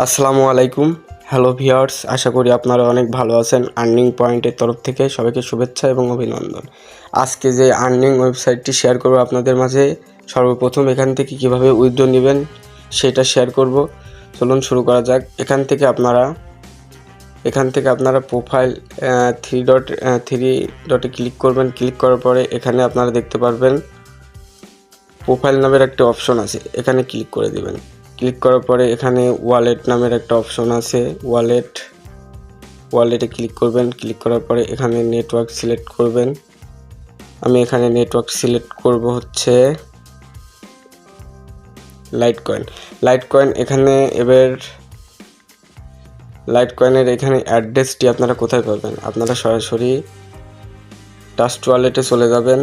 আসসালামু আলাইকুম। Hello viewers, আশা করি আপনারা অনেক ভালো আছেন। আর্নিং পয়েন্টের তরফ থেকে সবাইকে শুভেচ্ছা এবং অভিনন্দন। আজকে যে আর্নিং ওয়েবসাইটটি শেয়ার করব আপনাদের মাঝে, সর্বপ্রথম এখান থেকে কিভাবে উইথড্র নেবেন সেটা শেয়ার করব। চলুন শুরু করা যাক। এখান থেকে আপনারা প্রোফাইল থ্রি ডটে ক্লিক করবেন। ক্লিক করার পরে এখানে আপনারা দেখতে পারবেন প্রোফাইল নামের একটা অপশন আছে, এখানে ক্লিক করে দিবেন। ক্লিক করার পরে এখানে ওয়ালেট নামের একটা অপশন আছে, ওয়ালেটে ক্লিক করবেন। ক্লিক করার পরে এখানে নেটওয়ার্ক সিলেক্ট করবেন। আমি এখানে নেটওয়ার্ক সিলেক্ট করব হচ্ছে লাইটকয়েন। এখানে এবার লাইটকয়েনের এখানে অ্যাড্রেসটি আপনারা কোথায় পাবেন? আপনারা সরাসরি ট্রাস্ট ওয়ালেটে চলে যাবেন।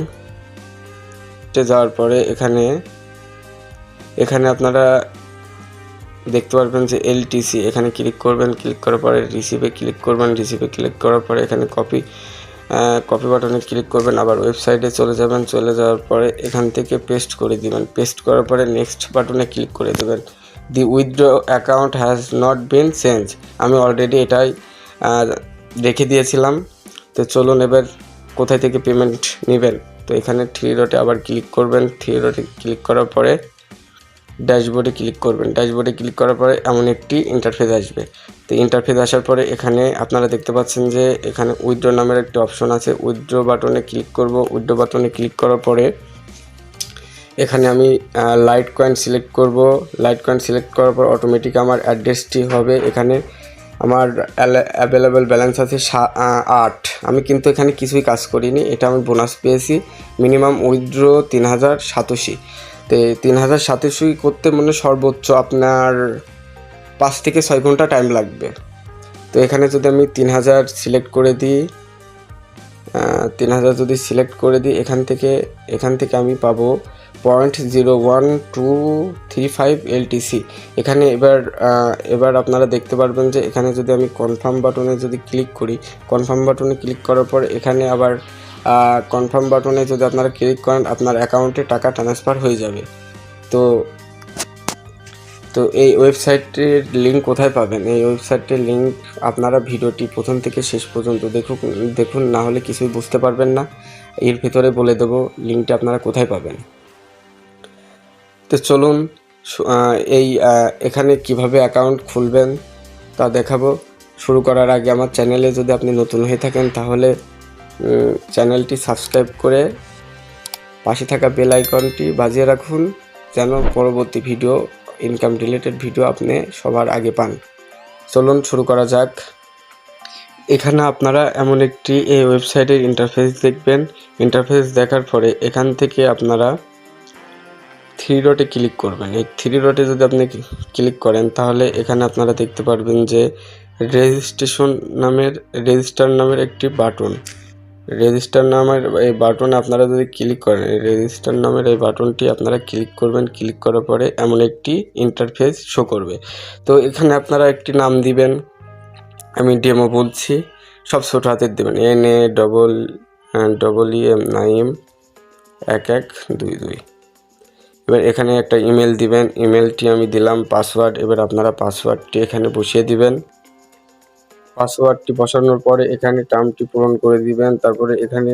যাওয়ার পরে এখানে আপনারা দেখতে পারবেন যে এলটিসি, এখানে ক্লিক করবেন। ক্লিক করার পরে রিসিভে ক্লিক করবেন। রিসিভে ক্লিক করার পরে এখানে কপি বাটনে ক্লিক করবেন। আবার ওয়েবসাইটে চলে যাবেন। চলে যাওয়ার পরে এখান থেকে পেস্ট করে দিবেন। পেস্ট করার পরে নেক্সট বাটনে ক্লিক করে দেবেন। The withdraw account has not been change. আমি অলরেডি এটাই রেখে দিয়েছিলাম। তো চলুন এবার কোথায় থেকে পেমেন্ট নেবেন। তো এখানে থ্রি ডটে আবার ক্লিক করবেন। থ্রি ডটে ক্লিক করার পরে ড্যাশবোর্ডে ক্লিক করবেন। ড্যাশবোর্ডে ক্লিক করার পরে এমন একটি ইন্টারফেস আসবে। তো ইন্টারফেস আসার পরে এখানে আপনারা দেখতে পাচ্ছেন যে এখানে উইথড্র নামের একটি অপশন আছে। উইথড্র বাটনে ক্লিক করব। উইথড্র বাটনে ক্লিক করার পরে এখানে আমি লাইটকয়েন সিলেক্ট করব। লাইটকয়েন সিলেক্ট করার পর অটোমেটিক আমার অ্যাড্রেসটি হবে। এখানে আমার অ্যাভেলেবেল ব্যালেন্স আছে 8। আমি কিন্তু এখানে কিছুই কাজ করিনি, এটা আমি বোনাস পেয়েছি। Minimum withdraw 3087। তো 3087 করতে মানে সর্বোচ্চ আপনার 5 থেকে 6 ঘন্টা টাইম লাগবে। তো এখানে যদি আমি 3000 সিলেক্ট করে দিই, 3000 যদি সিলেক্ট করে দিই, এখান থেকে আমি পাবো 0.01235 LTC। এখানে এবার আপনারা দেখতে পারবেন যে এখানে যদি আমি কনফার্ম বাটনে যদি ক্লিক করি, কনফার্ম বাটনে ক্লিক করার পর এখানে আবার কনফার্ম বাটনে যদি আপনারা ক্লিক করেন, আপনার অ্যাকাউন্টে টাকা ট্রান্সফার হয়ে যাবে। তো এই ওয়েবসাইটের লিঙ্ক কোথায় পাবেন? এই ওয়েবসাইটের লিঙ্ক আপনারা ভিডিওটি প্রথম থেকে শেষ পর্যন্ত দেখুন, না হলে কিছুই বুঝতে পারবেন না। এর ভিতরে বলে দেবো লিঙ্কটা আপনারা কোথায় পাবেন। তো চলুন এখানে কিভাবে অ্যাকাউন্ট খুলবেন তা দেখাবো। শুরু করার আগে আমার চ্যানেলে যদি আপনি নতুন হয়ে থাকেন তাহলে চ্যানেলটি সাবস্ক্রাইব করে পাশে থাকা বেল আইকনটি বাজিয়ে রাখুন, যেন পরবর্তী ভিডিও, ইনকাম রিলেটেড ভিডিও আপনি সবার আগে পান। চলুন শুরু করা যাক। এখানে আপনারা এমন একটি এই ওয়েবসাইটের ইন্টারফেস দেখবেন। ইন্টারফেস দেখার পরে এখান থেকে আপনারা থ্রি ডটে ক্লিক করবেন। এই থ্রি ডটে যদি আপনি ক্লিক করেন তাহলে এখানে আপনারা দেখতে পারবেন যে রেজিস্টার নামের একটি বাটন। রেজিস্টার নামের এই বাটনে আপনারা যদি ক্লিক করেন, রেজিস্টার নামের এই বাটনটি আপনারা ক্লিক করবেন। ক্লিক করার পরে এমন একটি ইন্টারফেস শো করবে। তো এখানে আপনারা একটি নাম দিবেন। আমি ডেমো বলছি, সব ছোট হাতের দেবেন। NAEEM নাইম 1122। এবার এখানে একটা ইমেল দিবেন। ইমেলটি আমি দিলাম। পাসওয়ার্ড, এবার আপনারা পাসওয়ার্ডটি এখানে বসিয়ে দিবেন। পাসওয়ার্ডটি বসানোর পরে এখানে টার্মটি পূরণ করে দিবেন। তারপরে এখানে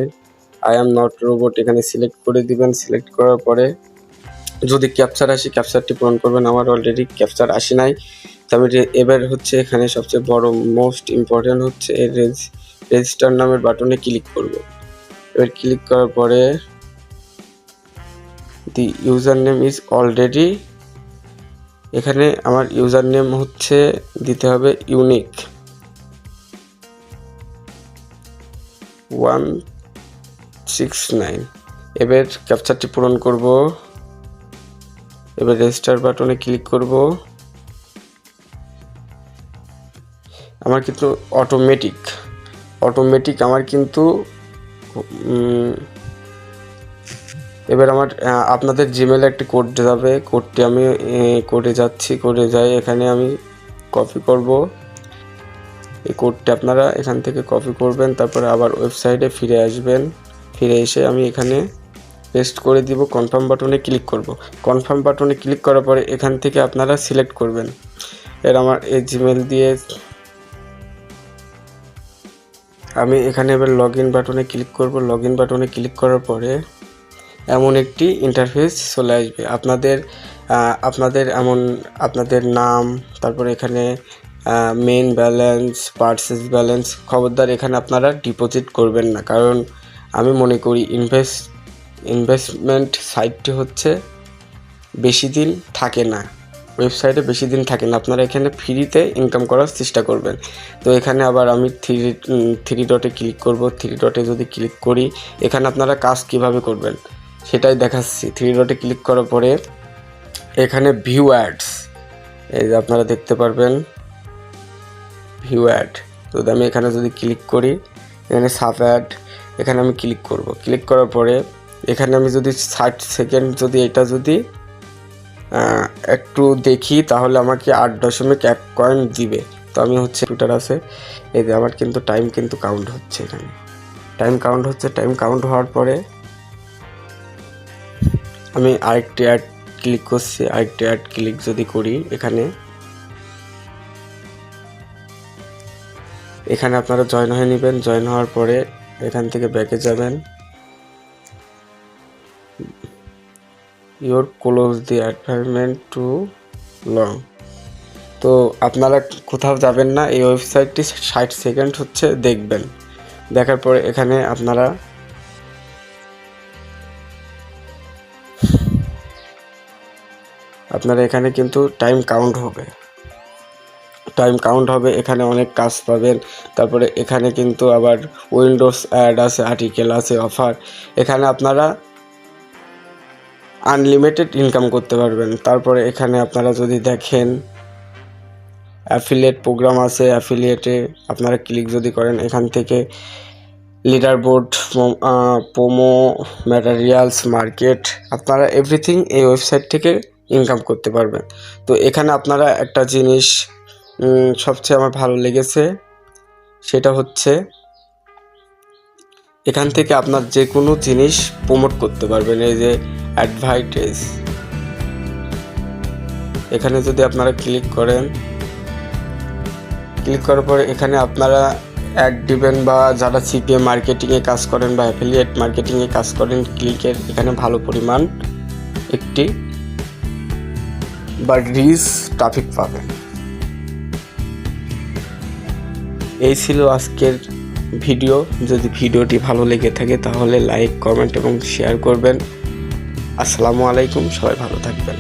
আই অ্যাম নট রোবট এখানে সিলেক্ট করে দিবেন। সিলেক্ট করার পরে যদি ক্যাপচার আসে, ক্যাপচারটি পূরণ করবেন। আমার অলরেডি ক্যাপচার আসে নাই। তবে এবার হচ্ছে এখানে সবচেয়ে বড় মোস্ট ইম্পর্টেন্ট হচ্ছে এই রেজিস্টার নামের বাটনে ক্লিক করব। এবার ক্লিক করার পরে দি ইউজার নেম ইজ অলরেডি, এখানে আমার ইউজার নেম হচ্ছে দিতে হবে ইউনিক 169। এবার ক্যাপচারটি পূরণ করব। এবার রেজিস্টার বাটনে ক্লিক করব। আমার কিন্তু অটোমেটিক আমার কিন্তু এবার আপনাদের জিমেলে একটি কোড যাবে। কোডটি আমি কোডে যাই। এখানে আমি কপি করব। এই কোডটি আপনারা এখান থেকে কপি করবেন। তারপরে আবার ওয়েবসাইটে ফিরে আসবেন। ফিরে এসে আমি এখানে পেস্ট করে দিব। কনফার্ম বাটনে ক্লিক করব। কনফার্ম বাটনে ক্লিক করার পরে এখান থেকে আপনারা সিলেক্ট করবেন আমার এই জিমেল দিয়ে আমি এখানে এবার লগ ইন বাটনে ক্লিক করব। লগ ইন বাটনে ক্লিক করার পরে এমন একটি ইন্টারফেস চলে আসবে। আপনাদের নাম, তারপরে এখানে মেইন ব্যালেন্স, পারচেজ ব্যালেন্স, খবরদার এখানে আপনারা ডিপোজিট করবেন না, কারণ আমি মনে করি ইনভেস্টমেন্ট সাইটটি হচ্ছে বেশি দিন থাকে না, ওয়েবসাইটে বেশি দিন থাকে না। আপনারা এখানে ফ্রিতে ইনকাম করার চেষ্টা করবেন। তো এখানে আবার আমি থ্রি ডটে ক্লিক করব। থ্রি ডটে যদি ক্লিক করি, এখানে আপনারা কাজ কিভাবে করবেন সেটাই দেখাচ্ছি। থ্রি ডটে ক্লিক করার পরে এখানে ভিউ অ্যাডস, এই যে আপনারা দেখতে পারবেন ভিউ অ্যাড। তো আমি এখানে যদি ক্লিক করি, এখানে সাব অ্যাড, এখানে আমি ক্লিক করব। ক্লিক করার পরে এখানে আমি যদি 60 সেকেন্ড যদি এটা যদি একটু দেখি, তাহলে আমাকে 8.1 কয়েন দিবে। তো আমি হচ্ছে টুইটার আছে, এই যে আমার কিন্তু টাইম কিন্তু কাউন্ট হচ্ছে, এখানে টাইম কাউন্ট হচ্ছে। টাইম কাউন্ট হওয়ার পরে আমি আরেকটি অ্যাড ক্লিক করছি। আরেকটি অ্যাড ক্লিক যদি করি, এখানে আপনারা জয়েন হয়ে নেবেন। জয়েন হওয়ার পরে এখান থেকে ব্যাকে যাবেন। Your close the advertisement to long. তো আপনারা কোথাও যাবেন না, এই ওয়েবসাইটটি 60 সেকেন্ড হচ্ছে দেখবেন। দেখার পরে এখানে আপনারা এখানে কিন্তু টাইম কাউন্ট হবে। এখানে অনেক কাজ পাবেন। তারপরে এখানে কিন্তু আবার উইন্ডোজ অ্যাড আছে, আর্টিকেল আছে, অফার। এখানে আপনারা আনলিমিটেড ইনকাম করতে পারবেন। তারপরে এখানে আপনারা যদি দেখেন অ্যাফিলিয়েট প্রোগ্রাম আছে। অ্যাফিলিয়েটে আপনারা ক্লিক যদি করেন, এখান থেকে leader board, promo, materials, market, আপনারা এভরিথিং এই ওয়েবসাইট থেকে ইনকাম করতে পারবেন। তো এখানে আপনারা একটা জিনিস সবচেয়ে আমার ভালো লেগেছে, সেটা হচ্ছে এখান থেকে আপনার যে কোনো জিনিস প্রমোট করতে পারবেন। এই যে অ্যাডভার্টাইজ, এখানে যদি আপনারা ক্লিক করেন, ক্লিক করার পরে এখানে আপনারা অ্যাড দিবেন, বা যারা সিপিএম মার্কেটিংয়ে কাজ করেন বা অ্যাফিলিয়েট মার্কেটিংয়ে কাজ করেন, ক্লিকের এখানে ভালো পরিমাণ একটি বা রিচ ট্রাফিক পাবেন। এই ছিল আজকের ভিডিও। যদি ভিডিওটি ভালো লেগে থাকে তাহলে লাইক, কমেন্ট এবং শেয়ার করবেন। আসসালামু আলাইকুম, সবাই ভালো থাকবেন।